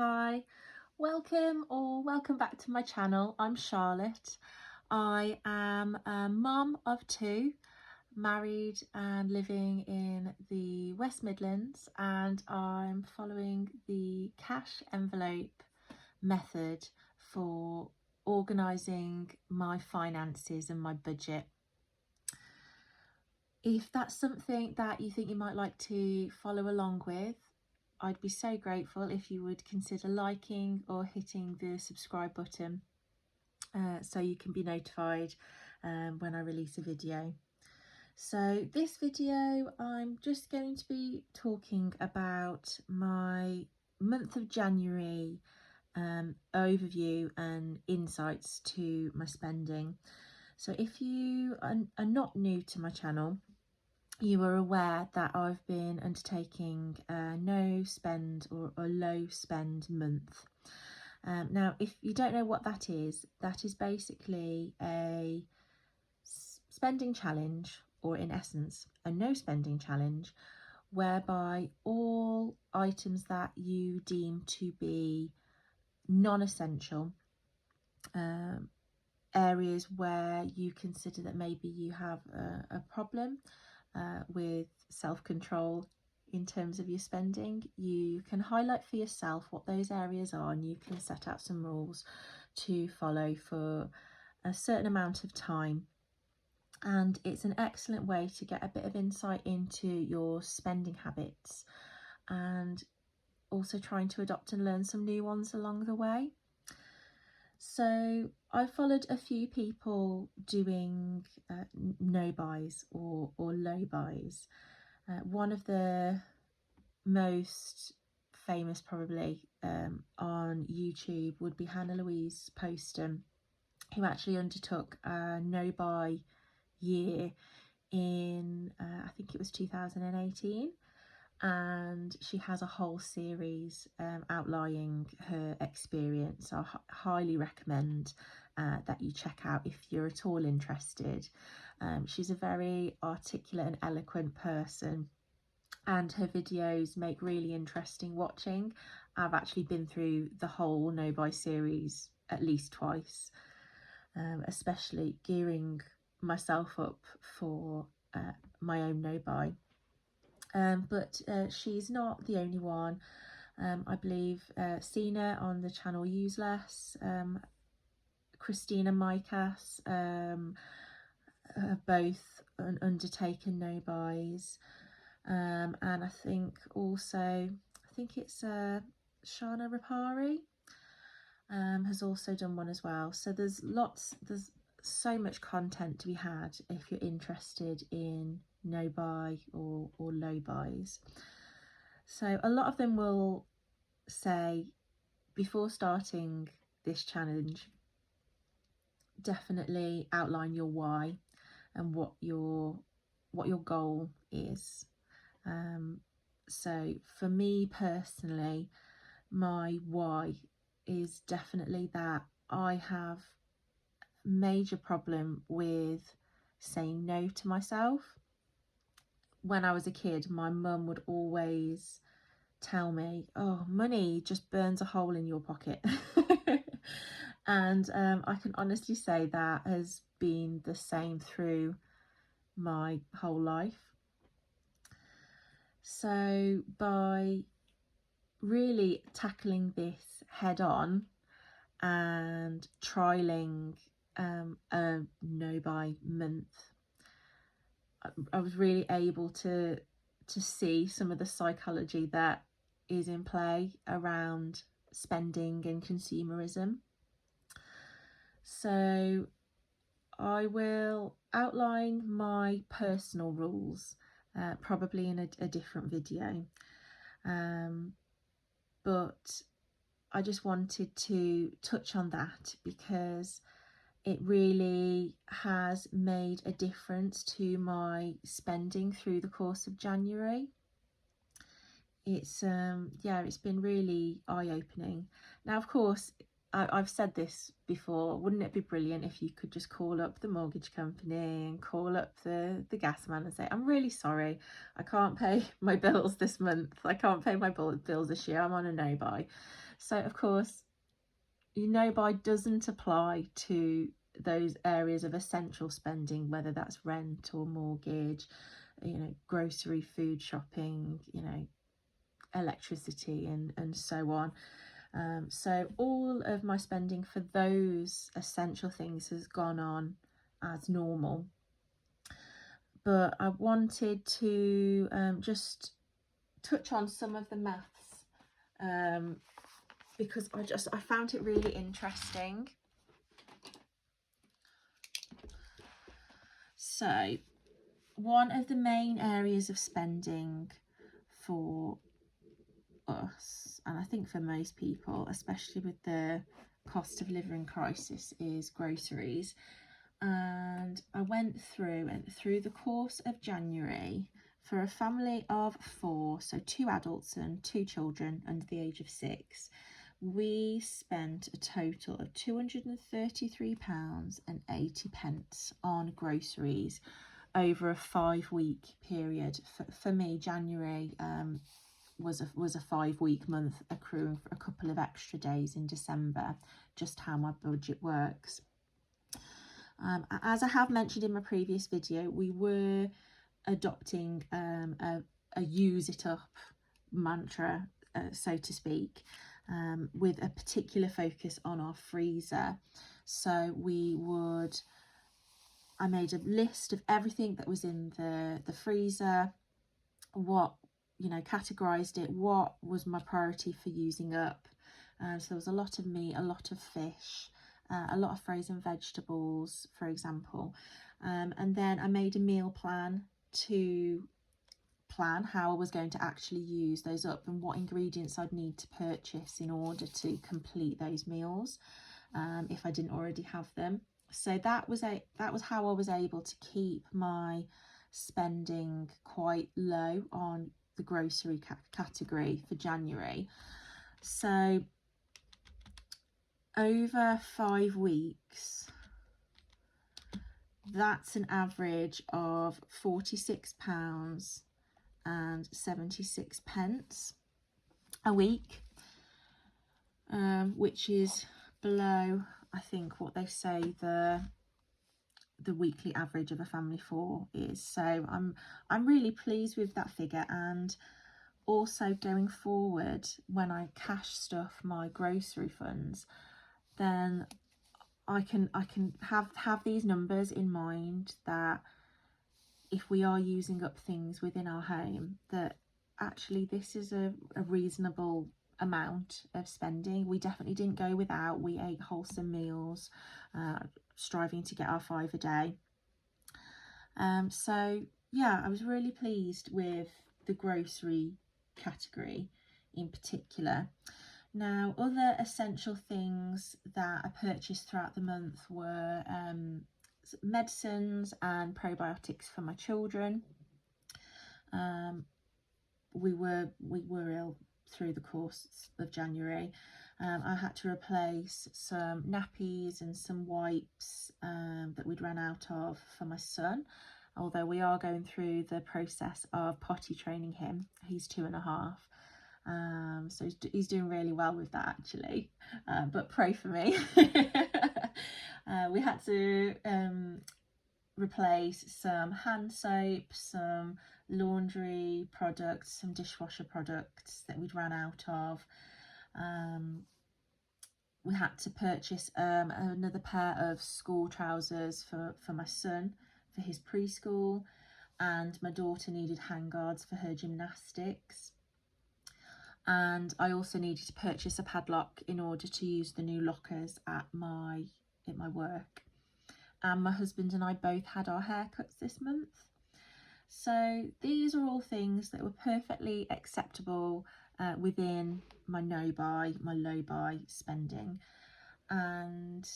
Hi, welcome back to my channel. I'm Charlotte. I am a mum of two, married and living in the West Midlands, and I'm following the cash envelope method for organising my finances and my budget. If that's something that you think you might like to follow along with, I'd be so grateful if you would consider liking or hitting the subscribe button so you can be notified when I release a video. So this video, I'm just going to be talking about my month of January overview and insights to my spending. So if you are not new to my channel, you are aware that I've been undertaking a no spend or a low spend month. Now, if you don't know what that is basically a spending challenge, or in essence, a no spending challenge, whereby all items that you deem to be non-essential, areas where you consider that maybe you have a problem with self-control in terms of your spending, you can highlight for yourself what those areas are, and you can set out some rules to follow for a certain amount of time. And it's an excellent way to get a bit of insight into your spending habits, and also trying to adopt and learn some new ones along the way. So I followed a few people doing no buys or low buys. One of the most famous probably on YouTube would be Hannah Louise Poston, who actually undertook a no buy year in I think it was 2018, and she has a whole series outlining her experience. I highly recommend that you check out if you're at all interested. She's a very articulate and eloquent person, and her videos make really interesting watching. I've actually been through the whole no buy series at least twice, especially gearing myself up for my own no buy. But she's not the only one. I believe Sina on the channel Use Less, Christina Micas, have both undertaken no buys, and I think it's Shana Rapari has also done one as well. So there's so much content to be had if you're interested in no buy or low buys. So a lot of them will say, before starting this challenge, definitely outline your why and what your goal is. So for me personally, my why is definitely that I have major problem with saying no to myself. When I was a kid, my mum would always tell me, oh, money just burns a hole in your pocket. And I can honestly say that has been the same through my whole life. So by really tackling this head on and trialing a no buy month, I was really able to see some of the psychology that is in play around spending and consumerism. So I will outline my personal rules probably in a different video, but I just wanted to touch on that because it really has made a difference to my spending through the course of January. It's been really eye-opening. Now, of course, I've said this before, wouldn't it be brilliant if you could just call up the mortgage company and call up the gas man and say, I'm really sorry, I can't pay my bills this month, I can't pay my bills this year, I'm on a no-buy. So of course, your no-buy doesn't apply to those areas of essential spending, whether that's rent or mortgage, you know, grocery, food shopping, you know, electricity and so on. So all of my spending for those essential things has gone on as normal. But I wanted to just touch on some of the maths because I found it really interesting. So one of the main areas of spending for us, and I think for most people, especially with the cost of living crisis, is groceries. And I went through, and through the course of January, for a family of 4, so 2 adults and 2 children under the age of 6, we spent a total of £233.80 on groceries over a 5-week period. For me, January was a 5-week month, accruing for a couple of extra days in December, just how my budget works. As I have mentioned in my previous video, we were adopting a use it up mantra, so to speak, with a particular focus on our freezer. So I made a list of everything that was in the freezer, what, you know, categorized it, what was my priority for using up. So there was a lot of meat, a lot of fish, a lot of frozen vegetables, for example. And then I made a meal plan to plan how I was going to actually use those up and what ingredients I'd need to purchase in order to complete those meals, if I didn't already have them. So that was how I was able to keep my spending quite low on the grocery category for January. So over 5 weeks, that's an average of £46.76 a week, which is below, I think, what they say the weekly average of a family 4 is. So I'm really pleased with that figure. And also going forward, when I cash stuff my grocery funds, then I can have these numbers in mind, that if we are using up things within our home, that actually this is a reasonable amount of spending. We definitely didn't go without. We ate wholesome meals, striving to get our 5 a day. So yeah, I was really pleased with the grocery category in particular. Now, other essential things that I purchased throughout the month were medicines and probiotics for my children. We were ill through the course of January. I had to replace some nappies and some wipes that we'd run out of for my son, although we are going through the process of potty training him. He's 2.5. So he's doing really well with that, actually, but pray for me. We had to replace some hand soap, some laundry products, some dishwasher products that we'd run out of. We had to purchase another pair of school trousers for my son for his preschool, and my daughter needed handguards for her gymnastics. And I also needed to purchase a padlock in order to use the new lockers at my work. And my husband and I both had our haircuts this month. So these are all things that were perfectly acceptable within my no-buy, my low-buy spending, and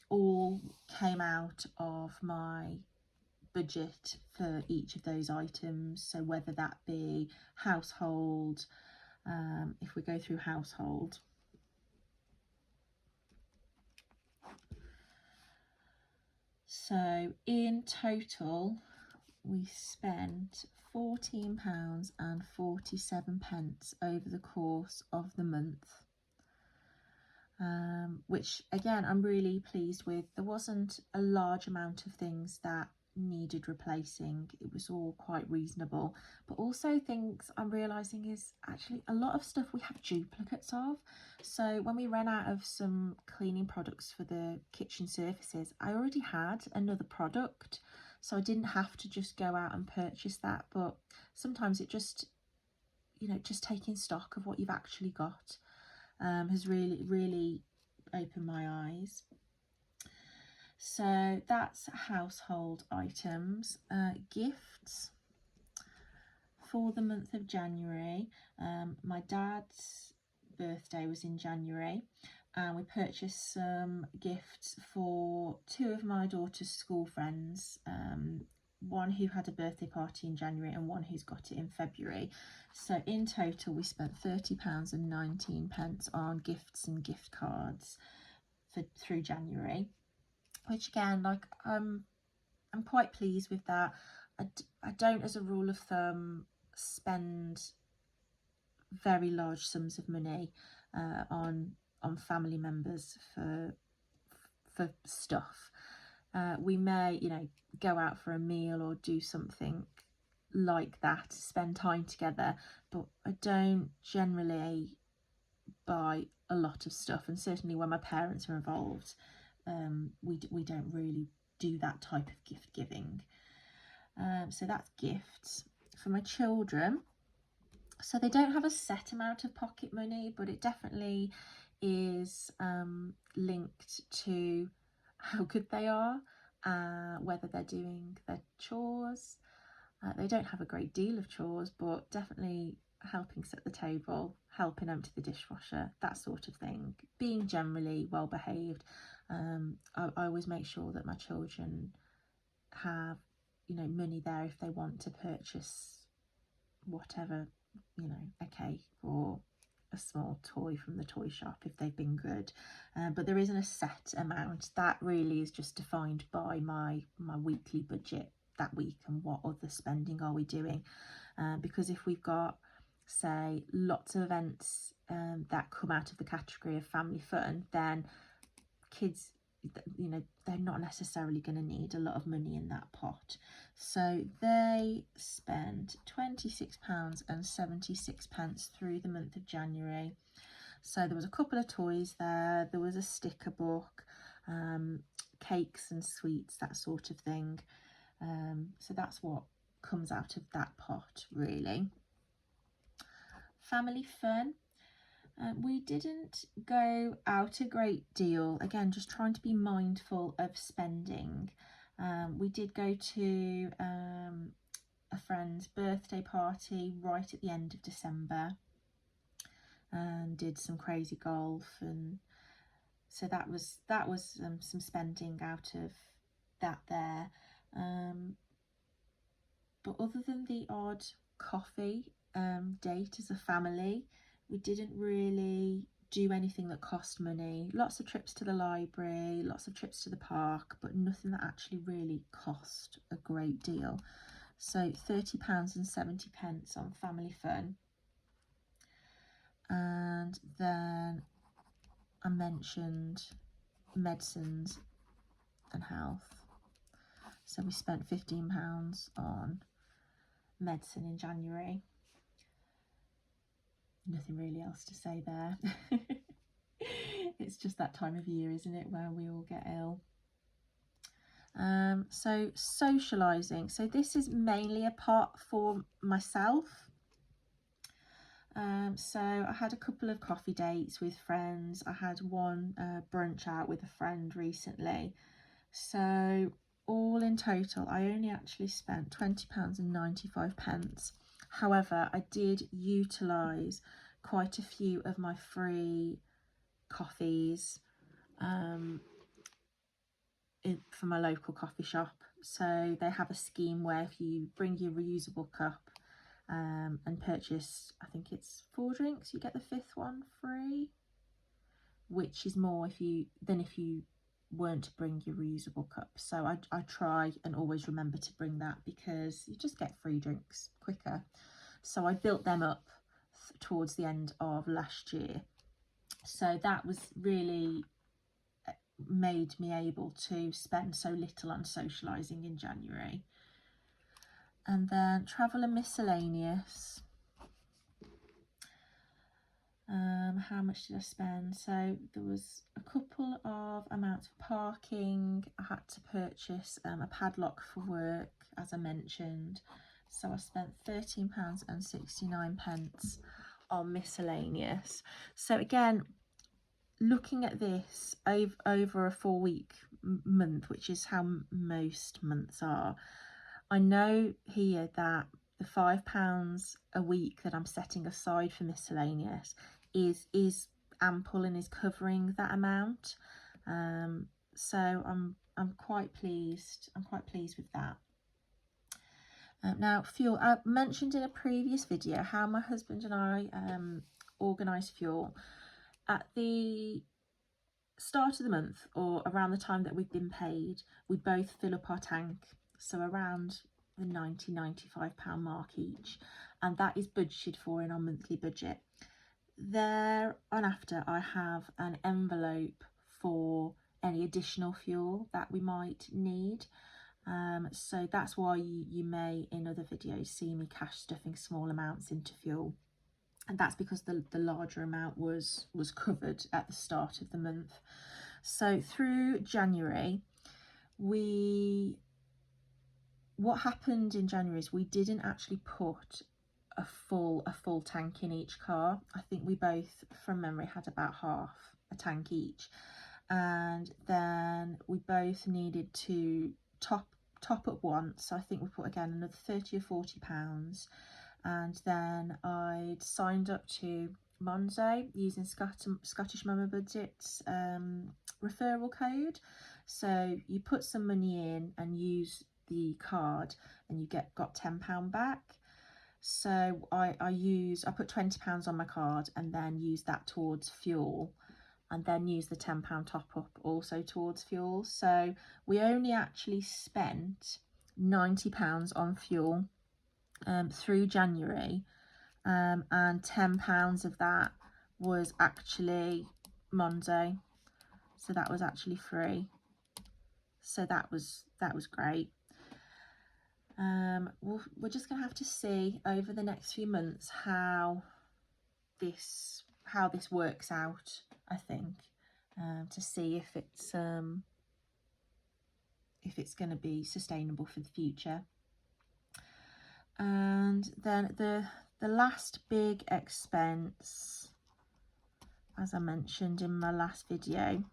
all came out of my budget for each of those items. So whether that be household, if we go through household, So in total we spent £14.47 over the course of the month, which again I'm really pleased with. There wasn't a large amount of things that needed replacing. It was all quite reasonable, but also things I'm realizing is actually a lot of stuff we have duplicates of. So when we ran out of some cleaning products for the kitchen surfaces, I already had another product, so I didn't have to just go out and purchase that. But sometimes it just, you know, just taking stock of what you've actually got has really opened my eyes. So that's household items. Gifts for the month of January. My dad's birthday was in January, and we purchased some gifts for two of my daughter's school friends, one who had a birthday party in January and one who's got it in February. So in total we spent £30.19 on gifts and gift cards through January, which again, like, I'm quite pleased with that. I don't, as a rule of thumb, spend very large sums of money on family members for stuff. We may, you know, go out for a meal or do something like that, spend time together, but I don't generally buy a lot of stuff, and certainly when my parents are involved, we don't really do that type of gift giving. So that's gifts. For my children, so they don't have a set amount of pocket money, but it definitely is linked to how good they are, whether they're doing their chores. They don't have a great deal of chores, but definitely helping set the table, helping empty the dishwasher, that sort of thing. Being generally well behaved. I always make sure that my children have, you know, money there if they want to purchase whatever, you know, a cake or a small toy from the toy shop if they've been good, but there isn't a set amount. That really is just defined by my weekly budget that week and what other spending are we doing, because if we've got, say, lots of events that come out of the category of family fun, then kids, you know, they're not necessarily going to need a lot of money in that pot. So they spent £26.76 through the month of January. So there was a couple of toys there, there was a sticker book, cakes and sweets, that sort of thing. So that's what comes out of that pot, really. Family fun. We didn't go out a great deal, again just trying to be mindful of spending. We did go to a friend's birthday party right at the end of December and did some crazy golf, and so that was some spending out of that there. But other than the odd coffee date as a family, we didn't really do anything that cost money. Lots of trips to the library, lots of trips to the park, but nothing that actually really cost a great deal. So £30.70 on family fun. And then I mentioned medicines and health. So we spent £15 on medicine in January. Nothing really else to say there. It's just that time of year, isn't it, where we all get ill. So socialising. So this is mainly a part for myself. So I had a couple of coffee dates with friends. I had one brunch out with a friend recently. So all in total, I only actually spent £20.95. However, I did utilise quite a few of my free coffees from my local coffee shop. So they have a scheme where if you bring your reusable cup and purchase, I think it's 4 drinks, you get the 5th one free, which is more than if you weren't to bring your reusable cup. So I try and always remember to bring that, because you just get free drinks quicker. So I built them up towards the end of last year. So that was really made me able to spend so little on socialising in January. And then travel and miscellaneous. How much did I spend? So there was a couple of amounts for parking. I had to purchase a padlock for work, as I mentioned. So I spent £13.69 on miscellaneous. So again, looking at this over a 4-week month, which is how most months are, I know here that the £5 a week that I'm setting aside for miscellaneous is ample and is covering that amount. So I'm quite pleased. I'm quite pleased with that. Now, fuel. I mentioned in a previous video how my husband and I organise fuel. At the start of the month, or around the time that we've been paid, we both fill up our tank, so around the £90–95 mark each, and that is budgeted for in our monthly budget. Thereafter, I have an envelope for any additional fuel that we might need. So that's why you may in other videos see me cash stuffing small amounts into fuel, and that's because the larger amount was covered at the start of the month. So through January, what happened in January is we didn't actually put a full tank in each car. I think we both, from memory, had about half a tank each, and then we both needed to top up once. So I think we put again another £30 or £40, and then I'd signed up to Monzo using Scottish Mama Budget's referral code. So you put some money in and use the card, and you got £10 back. So I put £20 on my card, and then use that towards fuel, and then use the £10 top up also towards fuel. So we only actually spent £90 on fuel through January, and £10 of that was actually Monzo, so that was actually free. So that was great. We're just gonna have to see over the next few months how this works out, I think, to see if it's going to be sustainable for the future. And then the last big expense, as I mentioned in my last video,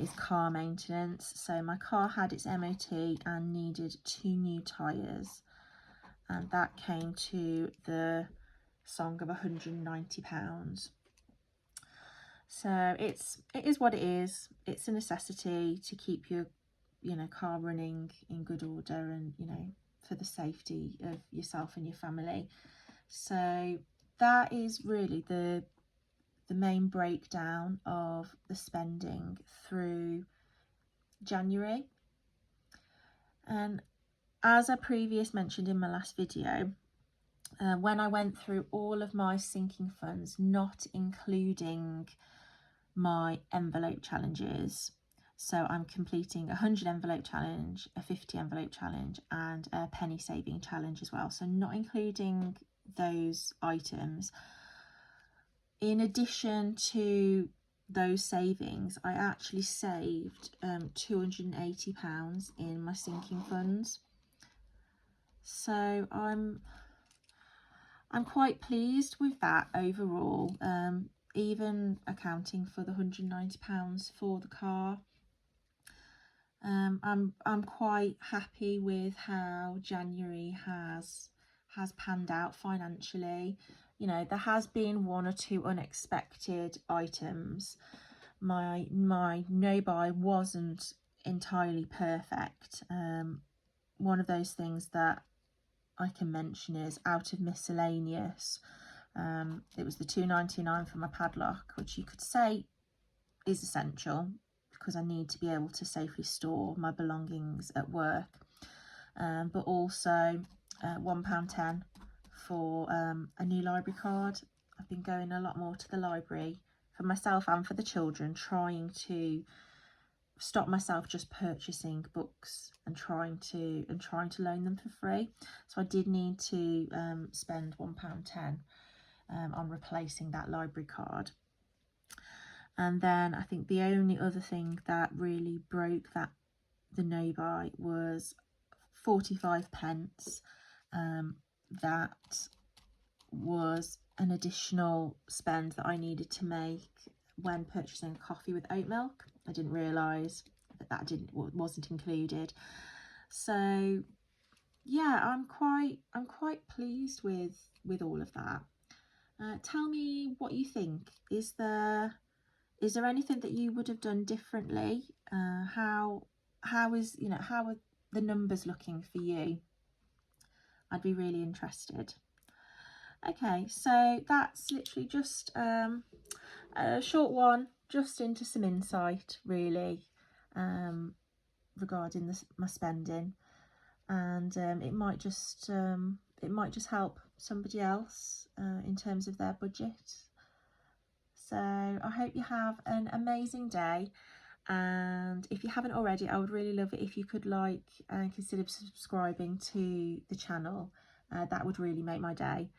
is car maintenance. So my car had its MOT and needed 2 new tyres, and that came to the song of £190. So it is what it is. It's a necessity to keep your car running in good order, and for the safety of yourself and your family. So that is really the main breakdown of the spending through January. And as I previously mentioned in my last video, when I went through all of my sinking funds, not including my envelope challenges, so I'm completing a 100 envelope challenge, a 50 envelope challenge, and a penny saving challenge as well, so not including those items. In addition to those savings, I actually saved £280 in my sinking funds. So I'm quite pleased with that overall, even accounting for the £190 for the car. I'm quite happy with how January has panned out financially. There has been 1 or 2 unexpected items. My no buy wasn't entirely perfect. One of those things that I can mention is out of miscellaneous. It was the £2.99 for my padlock, which you could say is essential, because I need to be able to safely store my belongings at work. But also £1.10 for a new library card. I've been going a lot more to the library for myself and for the children, trying to stop myself just purchasing books and trying to loan them for free. So I did need to spend £1.10 on replacing that library card. And then I think the only other thing that really broke the no buy was 45 pence. That was an additional spend that I needed to make when purchasing coffee with oat milk. I didn't realise that wasn't included. So yeah, I'm quite pleased with all of that. Tell me what you think. Is there anything that you would have done differently? How are the numbers looking for you? I'd be really interested. Okay, so that's literally just a short one, just into some insight really regarding my spending, and it might just help somebody else in terms of their budget. So I hope you have an amazing day, and if you haven't already, I would really love it if you could like and consider subscribing to the channel. That would really make my day.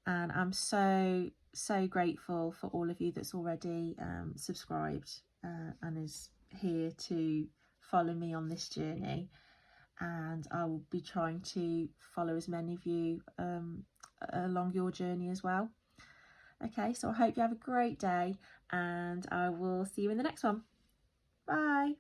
And I'm so grateful for all of you that's already subscribed and is here to follow me on this journey. And I will be trying to follow as many of you along your journey as well. Okay, so I hope you have a great day, and I will see you in the next one. Bye.